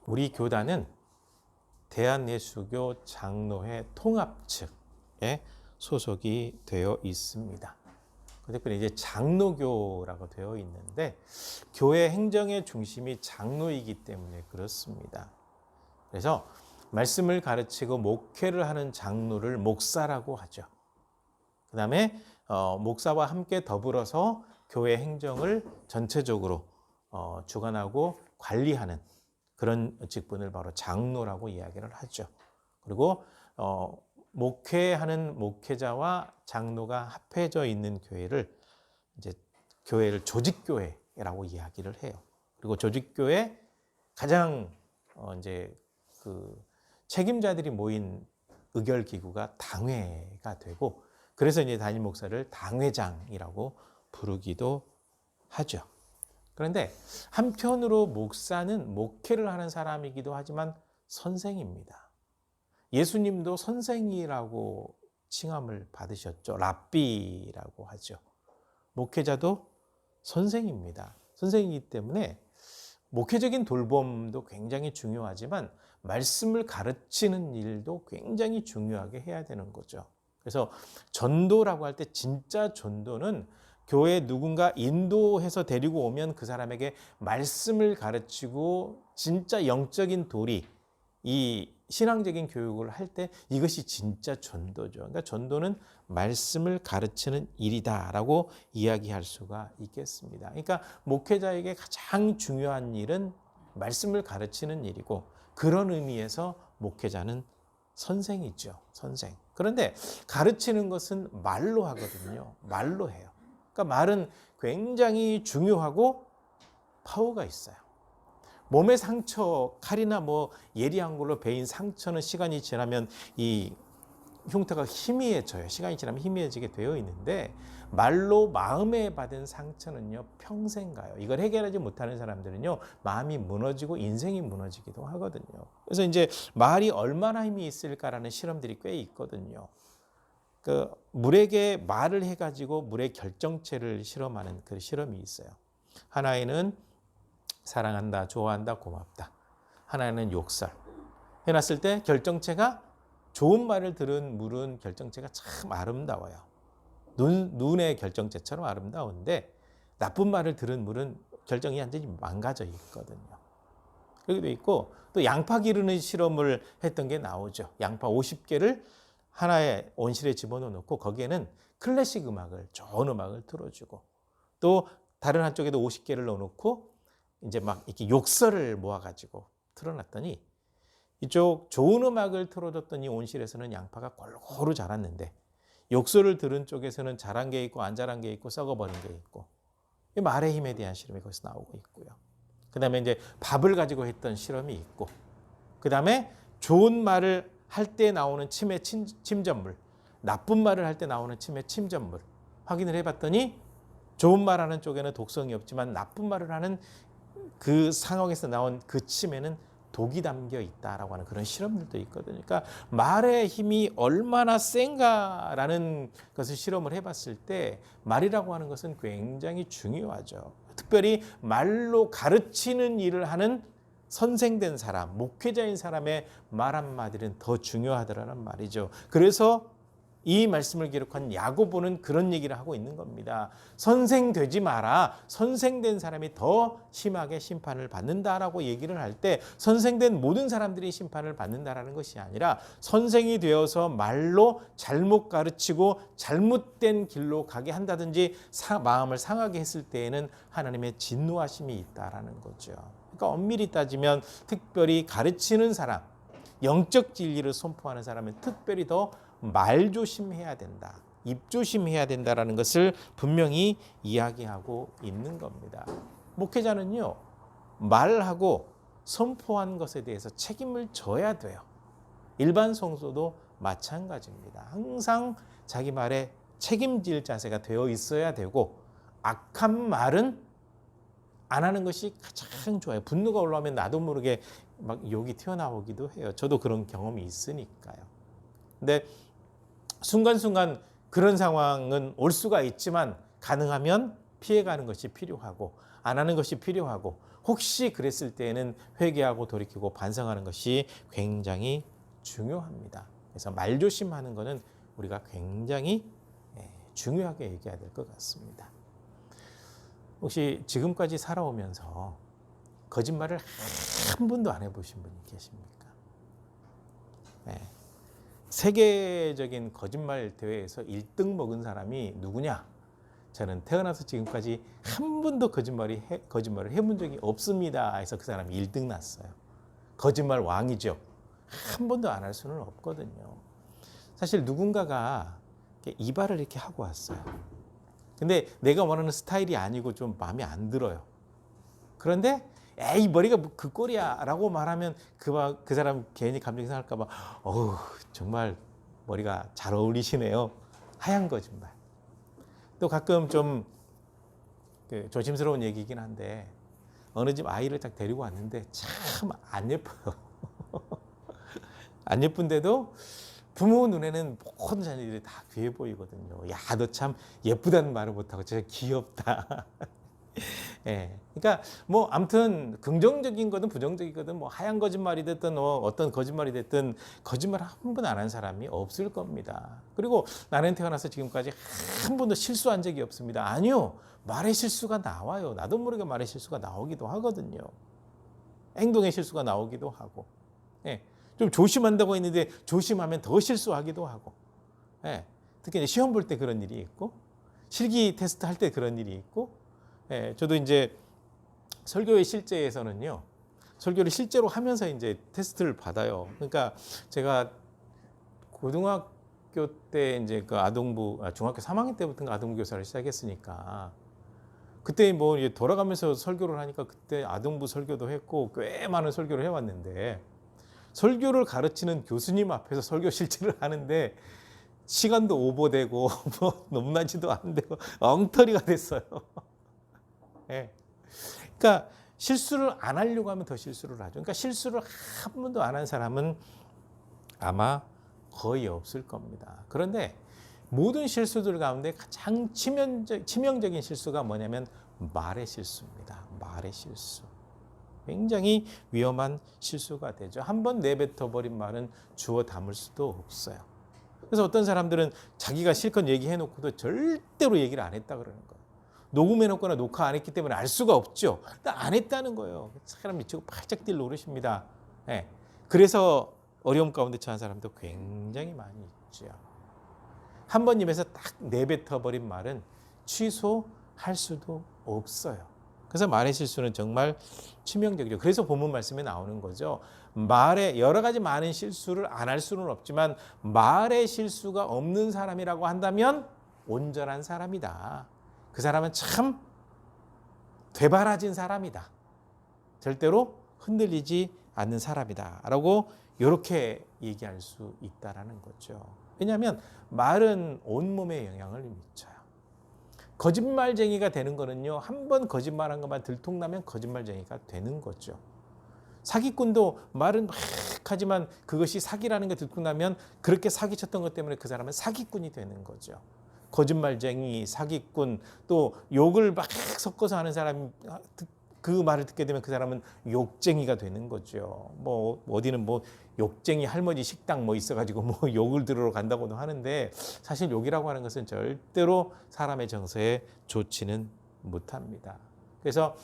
우리 교단은 대한예수교 장로회 통합 측에 소속이 되어 있습니다. 특별히 이제 장로교라고 되어 있는데 교회 행정의 중심이 장로이기 때문에 그렇습니다. 그래서 말씀을 가르치고 목회를 하는 장로를 목사라고 하죠. 그 다음에 목사와 함께 더불어서 교회 행정을 전체적으로 주관하고 관리하는 그런 직분을 바로 장로라고 이야기를 하죠. 그리고 목회하는 목회자와 장로가 합해져 있는 교회를 이제 교회를 조직교회라고 이야기를 해요. 그리고 조직교회 가장 이제 그 책임자들이 모인 의결기구가 당회가 되고, 그래서 이제 담임 목사를 당회장이라고 부르기도 하죠. 그런데 한편으로 목사는 목회를 하는 사람이기도 하지만 선생입니다. 예수님도 선생이라고 칭함을 받으셨죠. 랍비라고 하죠. 목회자도 선생입니다. 선생이기 때문에 목회적인 돌봄도 굉장히 중요하지만 말씀을 가르치는 일도 굉장히 중요하게 해야 되는 거죠. 그래서 전도라고 할 때 진짜 전도는 교회에 누군가 인도해서 데리고 오면 그 사람에게 말씀을 가르치고 진짜 영적인 도리, 이 신앙적인 교육을 할 때 이것이 진짜 전도죠. 그러니까 전도는 말씀을 가르치는 일이다라고 이야기할 수가 있겠습니다. 그러니까 목회자에게 가장 중요한 일은 말씀을 가르치는 일이고, 그런 의미에서 목회자는 선생이죠. 선생. 그런데 가르치는 것은 말로 하거든요. 말로 해요. 그러니까 말은 굉장히 중요하고 파워가 있어요. 몸의 상처, 칼이나 예리한 걸로 베인 상처는 시간이 지나면 이 흉터가 희미해져요. 시간이 지나면 희미해지게 되어 있는데, 말로 마음에 받은 상처는요, 평생 가요. 이걸 해결하지 못하는 사람들은요, 마음이 무너지고 인생이 무너지기도 하거든요. 그래서 이제 말이 얼마나 힘이 있을까라는 실험들이 꽤 있거든요. 그 물에게 말을 해가지고 물의 결정체를 실험하는 그 실험이 있어요. 하나에는 사랑한다, 좋아한다, 고맙다. 하나는 욕설. 해놨을 때 결정체가, 좋은 말을 들은 물은 결정체가 참 아름다워요. 눈의 결정체처럼 아름다운데, 나쁜 말을 들은 물은 결정이 완전히 망가져 있거든요. 그렇게 돼 있고, 또 양파 기르는 실험을 했던 게 나오죠. 양파 50개를 하나의 온실에 집어넣고 거기에는 클래식 음악을, 좋은 음악을 틀어주고, 또 다른 한쪽에도 50개를 넣어놓고 이제 막 이렇게 욕설을 모아가지고 틀어놨더니, 이쪽 좋은 음악을 틀어줬더니 온실에서는 양파가 골고루 자랐는데, 욕설을 들은 쪽에서는 자란 게 있고 안 자란 게 있고 썩어버린 게 있고, 말의 힘에 대한 실험이 거기서 나오고 있고요. 그 다음에 이제 밥을 가지고 했던 실험이 있고, 그 다음에 좋은 말을 할 때 나오는 침의 침전물, 나쁜 말을 할 때 나오는 침의 침전물 확인을 해봤더니, 좋은 말하는 쪽에는 독성이 없지만 나쁜 말을 하는 그 상황에서 나온 그 침에는 독이 담겨 있다라고 하는 그런 실험들도 있거든요. 그러니까 말의 힘이 얼마나 센가라는 것을 실험을 해봤을 때 말이라고 하는 것은 굉장히 중요하죠. 특별히 말로 가르치는 일을 하는 선생된 사람, 목회자인 사람의 말 한마디는 더 중요하더라는 말이죠. 그래서 이 말씀을 기록한 야고보는 그런 얘기를 하고 있는 겁니다. 선생 되지 마라. 선생된 사람이 더 심하게 심판을 받는다라고 얘기를 할 때, 선생된 모든 사람들이 심판을 받는다라는 것이 아니라, 선생이 되어서 말로 잘못 가르치고 잘못된 길로 가게 한다든지 마음을 상하게 했을 때에는 하나님의 진노하심이 있다라는 거죠. 그러니까 엄밀히 따지면 특별히 가르치는 사람, 영적 진리를 선포하는 사람은 특별히 더 말 조심해야 된다, 입 조심해야 된다라는 것을 분명히 이야기하고 있는 겁니다. 목회자는요, 말하고 선포한 것에 대해서 책임을 져야 돼요. 일반 성도도 마찬가지입니다. 항상 자기 말에 책임질 자세가 되어 있어야 되고, 악한 말은 안 하는 것이 가장 좋아요. 분노가 올라오면 나도 모르게 막 욕이 튀어나오기도 해요. 저도 그런 경험이 있으니까요. 근데 순간순간 그런 상황은 올 수가 있지만, 가능하면 피해가는 것이 필요하고 안 하는 것이 필요하고, 혹시 그랬을 때에는 회개하고 돌이키고 반성하는 것이 굉장히 중요합니다. 그래서 말조심하는 것은 우리가 굉장히 중요하게 얘기해야 될 것 같습니다. 혹시 지금까지 살아오면서 거짓말을 한 번도 안 해보신 분이 계십니까? 네. 세계적인 거짓말 대회에서 1등 먹은 사람이 누구냐? 저는 태어나서 지금까지 한 번도 거짓말을 해본 적이 없습니다. 해서 그 사람이 1등 났어요. 거짓말 왕이죠. 한 번도 안 할 수는 없거든요. 사실 누군가가 이발을 이렇게 하고 왔어요. 근데 내가 원하는 스타일이 아니고 좀 마음에 안 들어요. 그런데 에이 머리가 그 꼴이야 라고 말하면 그 사람 괜히 감정이 상할까 봐 어우 정말 머리가 잘 어울리시네요. 하얀 거짓말. 또 가끔 좀 조심스러운 얘기이긴 한데 어느 집 아이를 딱 데리고 왔는데 참 안 예뻐요. 안 예쁜데도 부모 눈에는 모든 자녀들이 다 귀해 보이거든요. 야, 너 참 예쁘다는 말을 못하고 진짜 귀엽다. 예. 그러니까 뭐 아무튼 긍정적인 거든 부정적이거든 뭐 하얀 거짓말이 됐든 어떤 거짓말이 됐든 거짓말 한 번 안 한 사람이 없을 겁니다. 그리고 나는 태어나서 지금까지 한 번도 실수한 적이 없습니다. 아니요. 말의 실수가 나와요. 나도 모르게 말의 실수가 나오기도 하거든요. 행동의 실수가 나오기도 하고. 예. 좀 조심한다고 했는데 조심하면 더 실수하기도 하고. 예. 특히 이제 시험 볼 때 그런 일이 있고 실기 테스트 할 때 그런 일이 있고 예, 저도 이제 설교의 실제에서는요, 설교를 실제로 하면서 이제 테스트를 받아요. 그러니까 제가 고등학교 때 이제 그 중학교 3학년 때부터 아동부 교사를 시작했으니까 그때 뭐 돌아가면서 설교를 하니까 그때 아동부 설교도 했고 꽤 많은 설교를 해왔는데 설교를 가르치는 교수님 앞에서 설교 실제를 하는데 시간도 오버되고 뭐 높낮이도 안 되고 엉터리가 됐어요. 예. 그러니까 실수를 안 하려고 하면 더 실수를 하죠. 그러니까 실수를 한 번도 안 한 사람은 아마 거의 없을 겁니다. 그런데 모든 실수들 가운데 가장 치명적인 실수가 뭐냐면 말의 실수입니다. 말의 실수. 굉장히 위험한 실수가 되죠. 한 번 내뱉어 버린 말은 주워 담을 수도 없어요. 그래서 어떤 사람들은 자기가 실컷 얘기해놓고도 절대로 얘기를 안 했다 그러는 거예요. 녹음해놓거나 녹화 안 했기 때문에 알 수가 없죠. 안 했다는 거예요. 사람 미치고 팔짝 뛸 노릇입니다. 네. 그래서 어려움 가운데 처한 사람도 굉장히 많이 있죠. 한 번 입에서 딱 내뱉어버린 말은 취소할 수도 없어요. 그래서 말의 실수는 정말 치명적이죠. 그래서 본문 말씀에 나오는 거죠. 말에 여러 가지 많은 실수를 안 할 수는 없지만 말의 실수가 없는 사람이라고 한다면 온전한 사람이다. 그 사람은 참 되바라진 사람이다. 절대로 흔들리지 않는 사람이다. 라고 이렇게 얘기할 수 있다는 거죠. 왜냐하면 말은 온몸에 영향을 미쳐요. 거짓말쟁이가 되는 거는요. 한 번 거짓말한 것만 들통나면 거짓말쟁이가 되는 거죠. 사기꾼도 말은 막 하지만 그것이 사기라는 게 들통나면 그렇게 사기쳤던 것 때문에 그 사람은 사기꾼이 되는 거죠. 거짓말쟁이, 사기꾼, 또 욕을 막 섞어서 하는 사람이 그 말을 듣게 되면 그 사람은 욕쟁이가 되는 거죠. 뭐 어디는 뭐 욕쟁이 할머니 식당 뭐 있어가지고 뭐 욕을 들으러 간다고도 하는데 사실 욕이라고 하는 것은 절대로 사람의 정서에 좋지는 못합니다. 그래서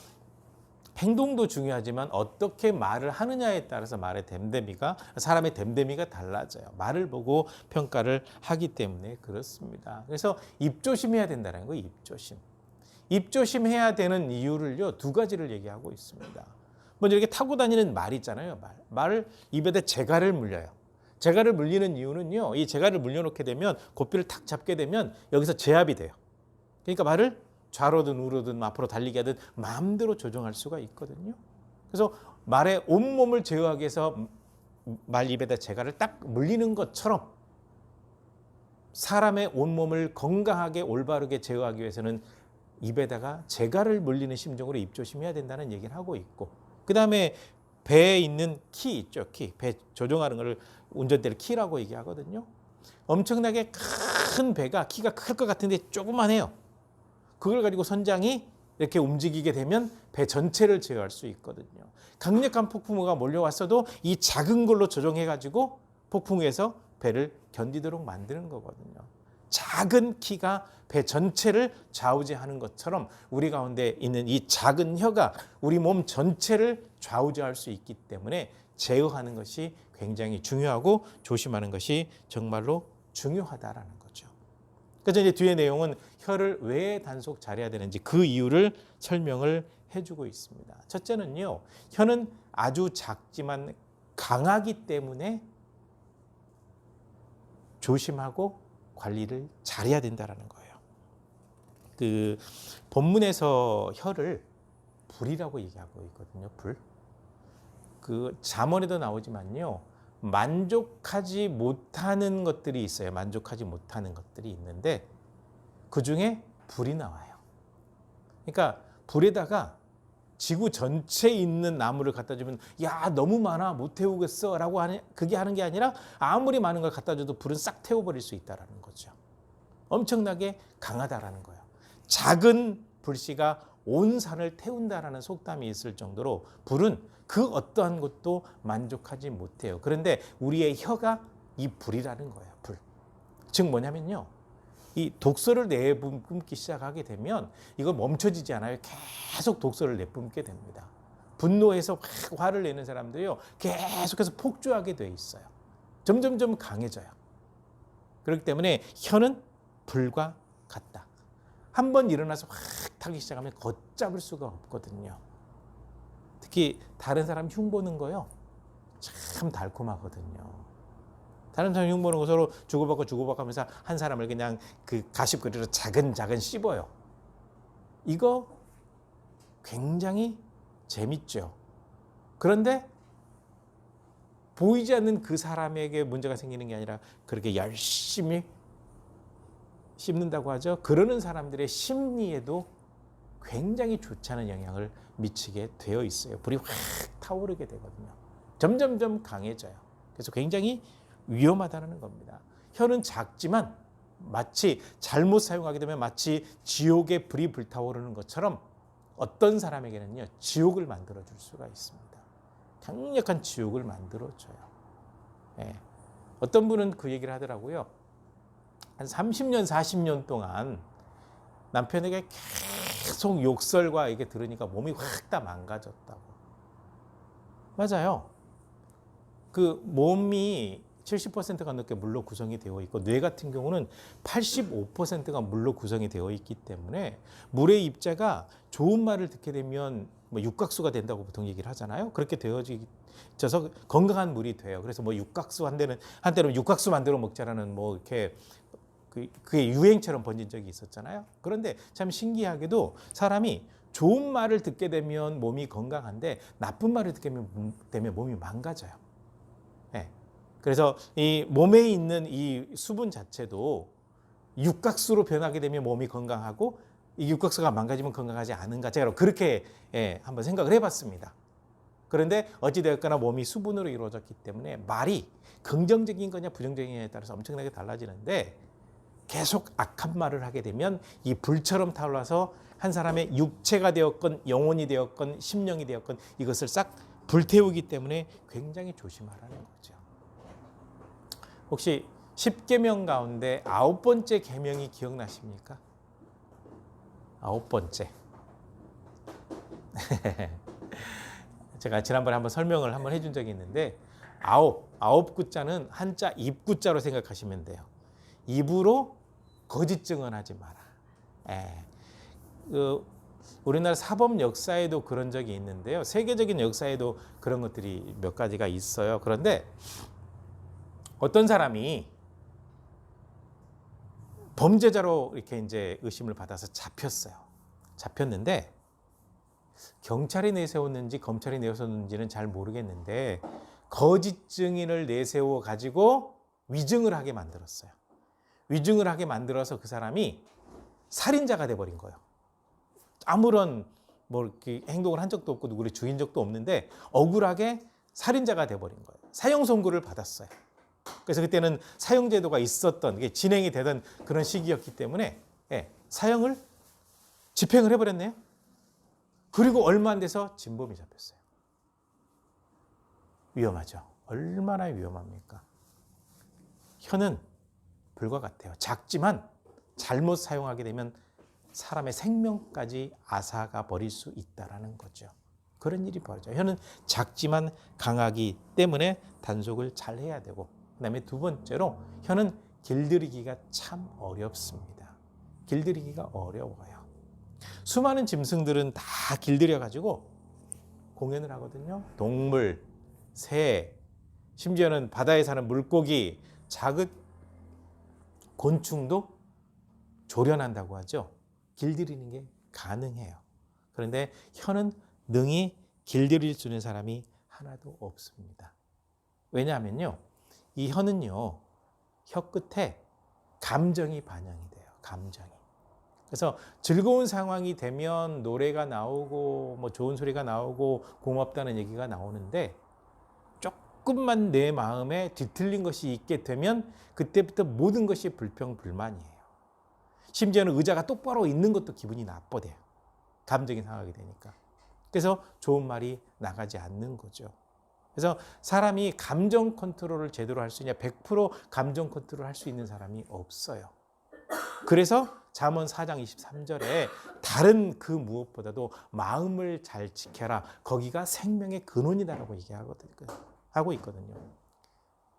행동도 중요하지만 어떻게 말을 하느냐에 따라서 사람의 됨됨이가 달라져요. 말을 보고 평가를 하기 때문에 그렇습니다. 그래서 입조심해야 된다는 거예요. 입조심. 입조심해야 되는 이유를요, 두 가지를 얘기하고 있습니다. 먼저 이렇게 타고 다니는 말 있잖아요. 말을 입에다 재갈을 물려요. 재갈을 물리는 이유는요, 이 재갈을 물려놓게 되면 고삐를 탁 잡게 되면 여기서 제압이 돼요. 그러니까 말을 좌로든 우로든 앞으로 달리게 하든 마음대로 조정할 수가 있거든요. 그래서 말의 온몸을 제어하기 위해서 말 입에다 재갈을 딱 물리는 것처럼 사람의 온몸을 건강하게 올바르게 제어하기 위해서는 입에다가 재갈을 물리는 심정으로 입조심해야 된다는 얘기를 하고 있고, 그 다음에 배에 있는 키 있죠. 배 조종하는 걸 운전대를 키라고 얘기하거든요. 엄청나게 큰 배가 키가 클 것 같은데 조그만해요. 그걸 가지고 선장이 이렇게 움직이게 되면 배 전체를 제어할 수 있거든요. 강력한 폭풍우가 몰려왔어도 이 작은 걸로 조정해가지고 폭풍우에서 배를 견디도록 만드는 거거든요. 작은 키가 배 전체를 좌우지하는 것처럼 우리 가운데 있는 이 작은 혀가 우리 몸 전체를 좌우지할 수 있기 때문에 제어하는 것이 굉장히 중요하고 조심하는 것이 정말로 중요하다라는 거죠. 그래서 이제 뒤에 내용은 혀를 왜 단속 잘해야 되는지 그 이유를 설명을 해주고 있습니다. 첫째는요, 혀는 아주 작지만 강하기 때문에 조심하고 관리를 잘해야 된다라는 거예요. 그 본문에서 혀를 불이라고 얘기하고 있거든요. 불. 그 잠언에도 나오지만요, 만족하지 못하는 것들이 있어요. 만족하지 못하는 것들이 있는데 그 중에 불이 나와요. 그러니까 불에다가 지구 전체에 있는 나무를 갖다 주면 야 너무 많아 못 태우겠어 라고 그게 하는 게 아니라 아무리 많은 걸 갖다 줘도 불은 싹 태워버릴 수 있다는 거죠. 엄청나게 강하다라는 거예요. 작은 불씨가 온 산을 태운다라는 속담이 있을 정도로 불은 그 어떠한 것도 만족하지 못해요. 그런데 우리의 혀가 이 불이라는 거예요. 불. 즉 뭐냐면요, 이 독소를 내뿜기 시작하게 되면 이거 멈춰지지 않아요. 계속 독소를 내뿜게 됩니다. 분노해서 확 화를 내는 사람들이요, 계속해서 폭주하게 돼 있어요. 점점점 강해져요. 그렇기 때문에 혀는 불과 같다. 한번 일어나서 확 타기 시작하면 걷잡을 수가 없거든요. 특히 다른 사람 흉보는 거요, 참 달콤하거든요. 다른 사람 흉보는 거 서로 주고받고 하면서 한 사람을 그냥 그 가십거리로 작은 씹어요. 이거 굉장히 재밌죠. 그런데 보이지 않는 그 사람에게 문제가 생기는 게 아니라 그렇게 열심히 씹는다고 하죠. 그러는 사람들의 심리에도 굉장히 좋지 않은 영향을 미치게 되어 있어요. 불이 확 타오르게 되거든요. 점점점 강해져요. 그래서 굉장히 위험하다는 겁니다. 혀는 작지만 마치 잘못 사용하게 되면 마치 지옥의 불이 불타오르는 것처럼 어떤 사람에게는요, 지옥을 만들어줄 수가 있습니다. 강력한 지옥을 만들어줘요. 예. 어떤 분은 그 얘기를 하더라고요. 한 30년, 40년 동안 남편에게 계속 욕설과 이게 들으니까 몸이 확 다 망가졌다고. 맞아요. 그 몸이 70%가 넘게 물로 구성이 되어 있고 뇌 같은 경우는 85%가 물로 구성이 되어 있기 때문에 물의 입자가 좋은 말을 듣게 되면 뭐 육각수가 된다고 보통 얘기를 하잖아요. 그렇게 되어져서 건강한 물이 돼요. 그래서 뭐 육각수 한때는 육각수 만들어 먹자라는 뭐 이렇게 그게 유행처럼 번진 적이 있었잖아요. 그런데 참 신기하게도 사람이 좋은 말을 듣게 되면 몸이 건강한데 나쁜 말을 듣게 되면 몸이 망가져요. 네. 그래서 이 몸에 있는 이 수분 자체도 육각수로 변하게 되면 몸이 건강하고 이 육각수가 망가지면 건강하지 않은가, 제가 그렇게 한번 생각을 해봤습니다. 그런데 어찌되었거나 몸이 수분으로 이루어졌기 때문에 말이 긍정적인 거냐 부정적인 거냐에 따라서 엄청나게 달라지는데 계속 악한 말을 하게 되면 이 불처럼 타올라서 한 사람의 육체가 되었건 영혼이 되었건 심령이 되었건 이것을 싹 불태우기 때문에 굉장히 조심하라는 거죠. 혹시 10계명 가운데 9번째 계명이 기억나십니까? 9번째. 제가 지난번에 한번 설명을 한번 해준 적이 있는데 아홉 구자는 한자 입구자로 생각하시면 돼요. 입으로 거짓 증언하지 마라. 우리나라 사법 역사에도 그런 적이 있는데요. 세계적인 역사에도 그런 것들이 몇 가지가 있어요. 그런데 어떤 사람이 범죄자로 이렇게 이제 의심을 받아서 잡혔어요. 잡혔는데 경찰이 내세웠는지 검찰이 내세웠는지는 잘 모르겠는데 거짓 증인을 내세워 가지고 위증을 하게 만들었어요. 위증을 하게 만들어서 그 사람이 살인자가 돼버린 거예요. 아무런 뭐 이렇게 행동을 한 적도 없고 누구를 죽인 적도 없는데 억울하게 살인자가 돼버린 거예요. 사형 선고를 받았어요. 그래서 그때는 사형제도가 있었던, 진행이 되던 그런 시기였기 때문에 사형을 집행을 해버렸네요. 그리고 얼마 안 돼서 진범이 잡혔어요. 위험하죠. 얼마나 위험합니까? 혀는 불과 같아요. 작지만 잘못 사용하게 되면 사람의 생명까지 앗아가 버릴 수 있다는 거죠. 그런 일이 벌어져요. 혀는 작지만 강하기 때문에 단속을 잘 해야 되고, 그다음에 두 번째로 혀는 길들이기가 참 어렵습니다. 길들이기가 어려워요. 수많은 짐승들은 다 길들여가지고 공연을 하거든요. 동물, 새, 심지어는 바다에 사는 물고기, 작은 곤충도 조련한다고 하죠. 길들이는 게 가능해요. 그런데 혀는 능히 길들일 수 있는 사람이 하나도 없습니다. 왜냐하면요, 이 혀는요, 혀 끝에 감정이 반영이 돼요. 감정이. 그래서 즐거운 상황이 되면 노래가 나오고 뭐 좋은 소리가 나오고 고맙다는 얘기가 나오는데, 조금만 내 마음에 뒤틀린 것이 있게 되면 그때부터 모든 것이 불평불만이에요. 심지어는 의자가 똑바로 있는 것도 기분이 나빠져요. 감정이 상하게 되니까. 그래서 좋은 말이 나가지 않는 거죠. 그래서 사람이 감정 컨트롤을 제대로 할 수 있냐, 100% 감정 컨트롤 할 수 있는 사람이 없어요. 그래서 잠언 4장 23절에 다른 그 무엇보다도 마음을 잘 지켜라. 거기가 생명의 근원이다라고 하고 있거든요.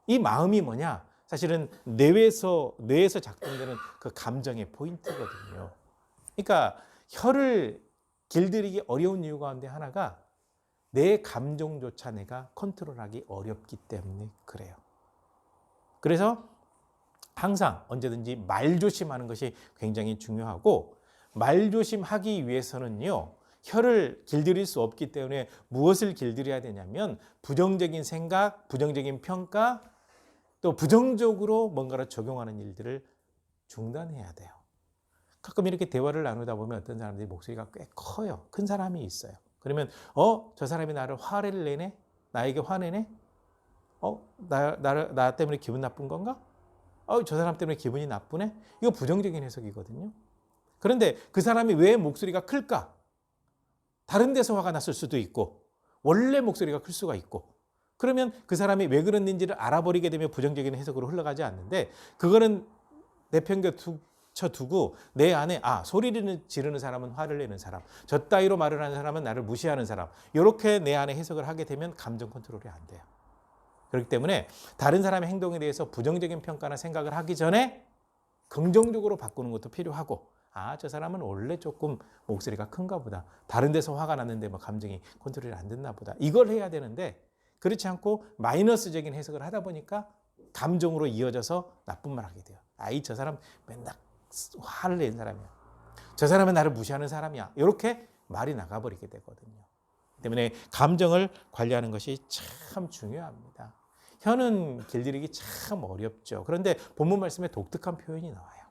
이 마음이 뭐냐? 사실은 뇌에서 작동되는 그 감정의 포인트거든요. 그러니까 혀를 길들이기 어려운 이유 가운데 하나가 내 감정조차 내가 컨트롤하기 어렵기 때문에 그래요. 그래서 항상 언제든지 말조심하는 것이 굉장히 중요하고, 말조심하기 위해서는요, 혀를 길들일 수 없기 때문에 무엇을 길들여야 되냐면 부정적인 생각, 부정적인 평가, 또 부정적으로 뭔가를 적용하는 일들을 중단해야 돼요. 가끔 이렇게 대화를 나누다 보면 어떤 사람들이 목소리가 꽤 커요. 큰 사람이 있어요. 그러면 저 사람이 나를 화를 내네? 나에게 화내네? 나 때문에 기분 나쁜 건가? 저 사람 때문에 기분이 나쁘네? 이거 부정적인 해석이거든요. 그런데 그 사람이 왜 목소리가 클까? 다른 데서 화가 났을 수도 있고, 원래 목소리가 클 수가 있고, 그러면 그 사람이 왜 그랬는지를 알아버리게 되면 부정적인 해석으로 흘러가지 않는데, 그거는 내팽겨쳐두고 내 안에 소리를 지르는 사람은 화를 내는 사람, 저 따위로 말을 하는 사람은 나를 무시하는 사람, 이렇게 내 안에 해석을 하게 되면 감정 컨트롤이 안 돼요. 그렇기 때문에 다른 사람의 행동에 대해서 부정적인 평가나 생각을 하기 전에 긍정적으로 바꾸는 것도 필요하고, 저 사람은 원래 조금 목소리가 큰가 보다. 다른 데서 화가 났는데 뭐 감정이 컨트롤이 안 됐나 보다. 이걸 해야 되는데, 그렇지 않고 마이너스적인 해석을 하다 보니까 감정으로 이어져서 나쁜 말 하게 돼요. 저 사람 맨날 화를 내는 사람이야. 저 사람은 나를 무시하는 사람이야. 이렇게 말이 나가버리게 되거든요. 때문에 감정을 관리하는 것이 참 중요합니다. 혀는 길들이기 참 어렵죠. 그런데 본문 말씀에 독특한 표현이 나와요.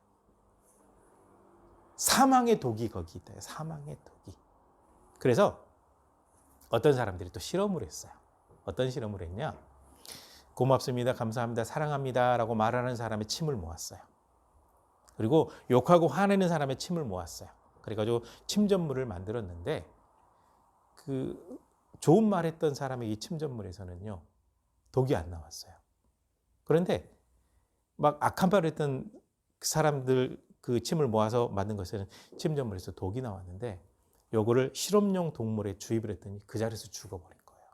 사망의 독이 거기 있다. 사망의 독이. 그래서 어떤 사람들이 또 실험을 했어요. 어떤 실험을 했냐? 고맙습니다, 감사합니다, 사랑합니다 라고 말하는 사람의 침을 모았어요. 그리고 욕하고 화내는 사람의 침을 모았어요. 그래가지고 침전물을 만들었는데, 그 좋은 말 했던 사람의 이 침전물에서는요, 독이 안 나왔어요. 그런데 막 악한 말을 했던 사람들 그 침을 모아서 만든 것에는 침전물에서 독이 나왔는데, 요거를 실험용 동물에 주입을 했더니 그 자리에서 죽어버린 거예요.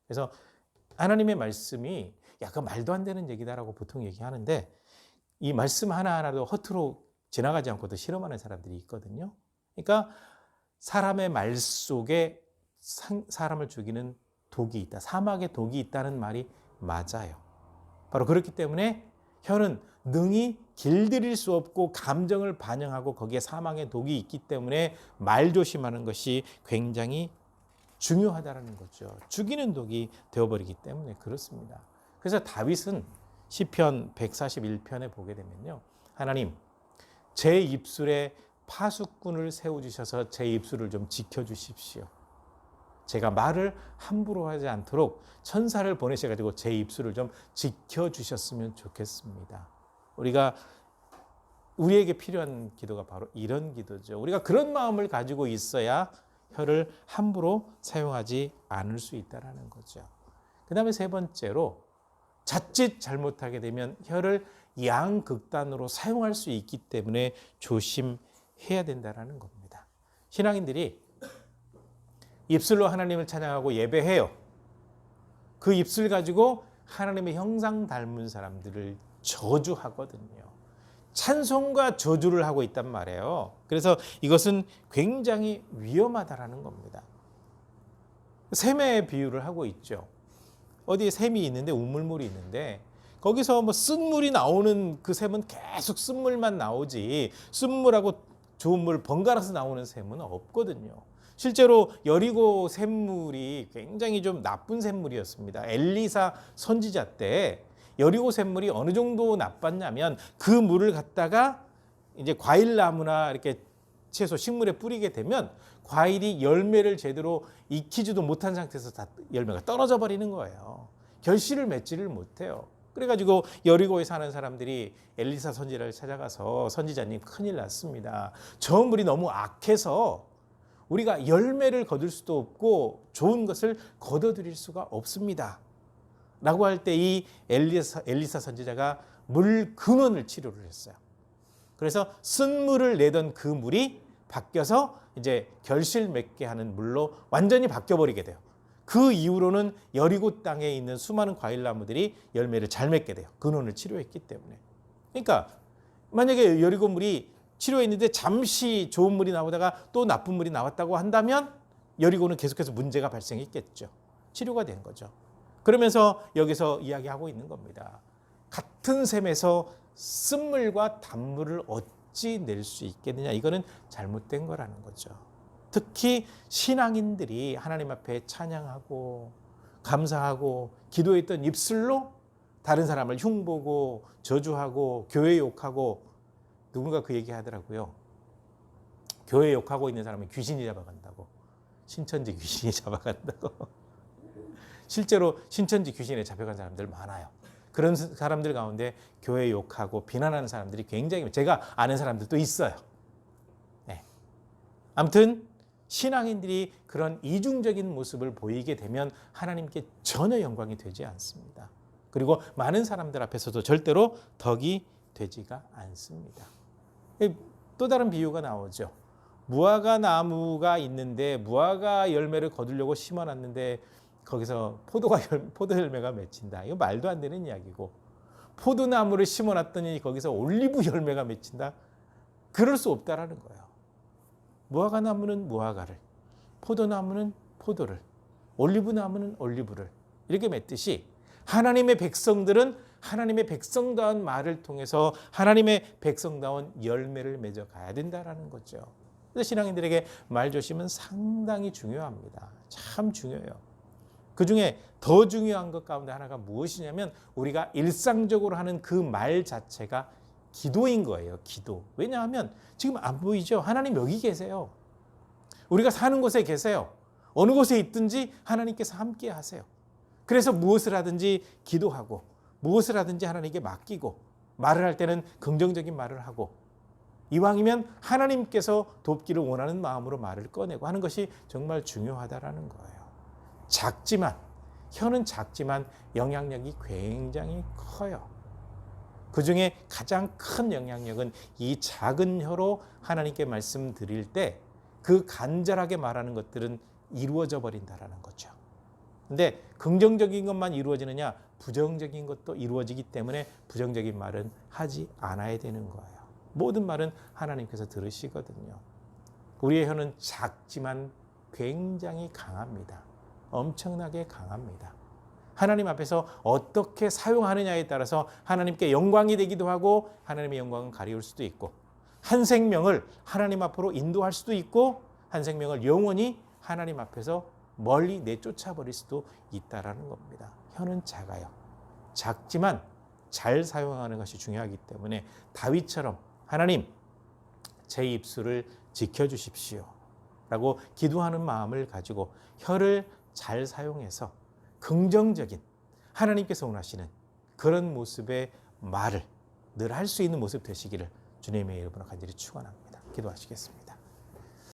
그래서 하나님의 말씀이 약간 말도 안 되는 얘기다라고 보통 얘기하는데, 이 말씀 하나하나도 허투루 지나가지 않고도 실험하는 사람들이 있거든요. 그러니까 사람의 말 속에 사람을 죽이는 독이 있다. 사막의 독이 있다는 말이 맞아요. 바로 그렇기 때문에 혀는 능히 길들일 수 없고 감정을 반영하고 거기에 사망의 독이 있기 때문에 말 조심하는 것이 굉장히 중요하다는 거죠. 죽이는 독이 되어버리기 때문에 그렇습니다. 그래서 다윗은 시편 141편에 보게 되면요, 하나님, 제 입술에 파수꾼을 세워주셔서 제 입술을 좀 지켜주십시오. 제가 말을 함부로 하지 않도록 천사를 보내셔가지고 제 입술을 좀 지켜주셨으면 좋겠습니다. 우리에게 필요한 기도가 바로 이런 기도죠. 우리가 그런 마음을 가지고 있어야 혀를 함부로 사용하지 않을 수 있다는 거죠. 그 다음에 세 번째로 자칫 잘못하게 되면 혀를 양극단으로 사용할 수 있기 때문에 조심해야 된다는 겁니다. 신앙인들이 입술로 하나님을 찬양하고 예배해요. 그 입술 가지고 하나님의 형상 닮은 사람들을 저주하거든요. 찬송과 저주를 하고 있단 말이에요. 그래서 이것은 굉장히 위험하다라는 겁니다. 샘의 비유를 하고 있죠. 어디에 샘이 있는데 우물물이 있는데 거기서 뭐 쓴물이 나오는 그 샘은 계속 쓴물만 나오지 쓴물하고 좋은 물 번갈아서 나오는 샘은 없거든요. 실제로 여리고 샘물이 굉장히 좀 나쁜 샘물이었습니다. 엘리사 선지자 때 여리고 샘물이 어느 정도 나빴냐면 그 물을 갖다가 이제 과일나무나 이렇게 채소 식물에 뿌리게 되면 과일이 열매를 제대로 익히지도 못한 상태에서 다 열매가 떨어져 버리는 거예요. 결실을 맺지를 못해요. 그래가지고 여리고에 사는 사람들이 엘리사 선지자를 찾아가서 선지자님 큰일 났습니다. 저 물이 너무 악해서 우리가 열매를 거둘 수도 없고 좋은 것을 거둬들일 수가 없습니다. 라고 할 때 이 엘리사 선지자가 물 근원을 치료를 했어요. 그래서 쓴물을 내던 그 물이 바뀌어서 이제 결실 맺게 하는 물로 완전히 바뀌어버리게 돼요. 그 이후로는 여리고 땅에 있는 수많은 과일나무들이 열매를 잘 맺게 돼요. 근원을 치료했기 때문에. 그러니까 만약에 여리고 물이 치료했는데 잠시 좋은 물이 나오다가 또 나쁜 물이 나왔다고 한다면 여리고는 계속해서 문제가 발생했겠죠. 치료가 된 거죠. 그러면서 여기서 이야기하고 있는 겁니다. 같은 샘에서 쓴물과 단물을 어찌 낼 수 있겠느냐. 이거는 잘못된 거라는 거죠. 특히 신앙인들이 하나님 앞에 찬양하고 감사하고 기도했던 입술로 다른 사람을 흉보고 저주하고 교회 욕하고 누군가 그 얘기 하더라고요. 교회 욕하고 있는 사람은 귀신이 잡아간다고. 신천지 귀신이 잡아간다고. 실제로 신천지 귀신에 잡혀간 사람들 많아요. 그런 사람들 가운데 교회 욕하고 비난하는 사람들이 굉장히 제가 아는 사람들도 있어요. 네. 아무튼 신앙인들이 그런 이중적인 모습을 보이게 되면 하나님께 전혀 영광이 되지 않습니다. 그리고 많은 사람들 앞에서도 절대로 덕이 되지가 않습니다. 또 다른 비유가 나오죠. 무화과 나무가 있는데 무화과 열매를 거두려고 심어놨는데 거기서 포도 열매가 맺힌다. 이거 말도 안 되는 이야기고, 포도나무를 심어놨더니 거기서 올리브 열매가 맺힌다. 그럴 수 없다라는 거예요. 무화과 나무는 무화과를, 포도나무는 포도를, 올리브나무는 올리브를 이렇게 맺듯이 하나님의 백성들은 하나님의 백성다운 말을 통해서 하나님의 백성다운 열매를 맺어가야 된다라는 거죠. 그래서 신앙인들에게 말조심은 상당히 중요합니다. 참 중요해요. 그중에 더 중요한 것 가운데 하나가 무엇이냐면 우리가 일상적으로 하는 그 말 자체가 기도인 거예요. 기도. 왜냐하면 지금 안 보이죠? 하나님 여기 계세요. 우리가 사는 곳에 계세요. 어느 곳에 있든지 하나님께서 함께 하세요. 그래서 무엇을 하든지 기도하고 무엇을 하든지 하나님께 맡기고 말을 할 때는 긍정적인 말을 하고 이왕이면 하나님께서 돕기를 원하는 마음으로 말을 꺼내고 하는 것이 정말 중요하다라는 거예요. 작지만 혀는 작지만 영향력이 굉장히 커요. 그중에 가장 큰 영향력은 이 작은 혀로 하나님께 말씀드릴 때 그 간절하게 말하는 것들은 이루어져 버린다라는 거죠. 근데 긍정적인 것만 이루어지느냐? 부정적인 것도 이루어지기 때문에 부정적인 말은 하지 않아야 되는 거예요. 모든 말은 하나님께서 들으시거든요. 우리의 혀는 작지만 굉장히 강합니다. 엄청나게 강합니다. 하나님 앞에서 어떻게 사용하느냐에 따라서 하나님께 영광이 되기도 하고 하나님의 영광은 가리울 수도 있고 한 생명을 하나님 앞으로 인도할 수도 있고 한 생명을 영원히 하나님 앞에서 멀리 내쫓아 버릴 수도 있다라는 겁니다. 혀는 작아요. 작지만 잘 사용하는 것이 중요하기 때문에 다윗처럼 하나님 제 입술을 지켜주십시오 라고 기도하는 마음을 가지고 혀를 잘 사용해서 긍정적인 하나님께서 원하시는 그런 모습의 말을 늘 할 수 있는 모습 되시기를 주님의 이름으로 간절히 축원합니다. 기도하시겠습니다.